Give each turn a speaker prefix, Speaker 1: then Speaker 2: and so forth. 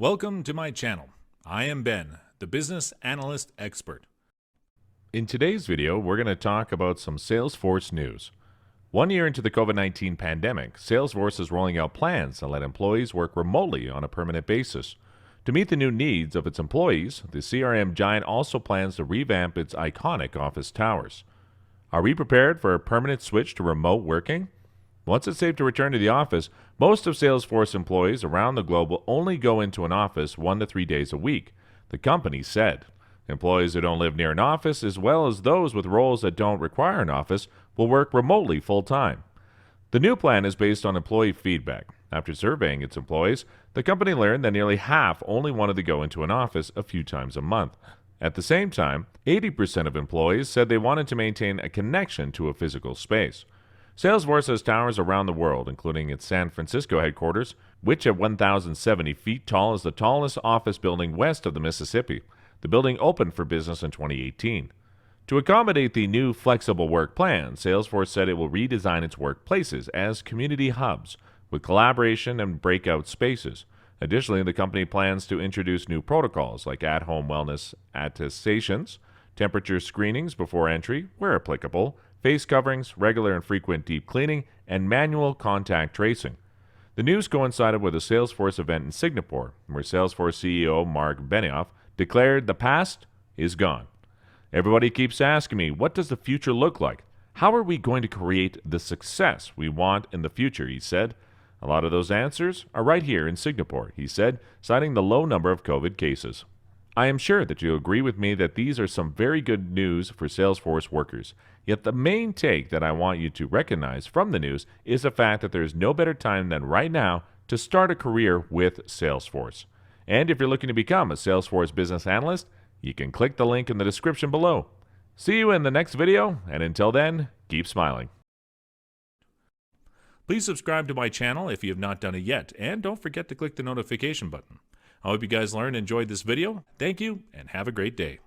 Speaker 1: Welcome to my channel. I am Ben, the business analyst expert.
Speaker 2: In today's video, we're going to talk about some Salesforce news. 1 year into the COVID-19 pandemic, Salesforce is rolling out plans to let employees work remotely on a permanent basis. To meet the new needs of its employees, the CRM giant also plans to revamp its iconic office towers. Are we prepared for a permanent switch to remote working? Once it's safe to return to the office, most of Salesforce employees around the globe will only go into an office 1 to 3 days a week, the company said. Employees who don't live near an office, as well as those with roles that don't require an office, will work remotely full-time. The new plan is based on employee feedback. After surveying its employees, the company learned that nearly half only wanted to go into an office a few times a month. At the same time, 80% of employees said they wanted to maintain a connection to a physical space. Salesforce has towers around the world, including its San Francisco headquarters, which at 1,070 feet tall is the tallest office building west of the Mississippi. The building opened for business in 2018. To accommodate the new flexible work plan, Salesforce said it will redesign its workplaces as community hubs, with collaboration and breakout spaces. Additionally, the company plans to introduce new protocols like at-home wellness attestations, temperature screenings before entry, where applicable, face coverings, regular and frequent deep cleaning, and manual contact tracing. The news coincided with a Salesforce event in Singapore, where Salesforce CEO Mark Benioff declared the past is gone. Everybody keeps asking me, what does the future look like? How are we going to create the success we want in the future, he said. A lot of those answers are right here in Singapore, he said, citing the low number of COVID cases. I am sure that you'll agree with me that these are some very good news for Salesforce workers. Yet the main take that I want you to recognize from the news is the fact that there is no better time than right now to start a career with Salesforce. And if you're looking to become a Salesforce business analyst, you can click the link in the description below. See you in the next video, and until then, keep smiling.
Speaker 1: Please subscribe to my channel if you have not done it yet, and don't forget to click the notification button. I hope you guys learned and enjoyed this video. Thank you, and have a great day.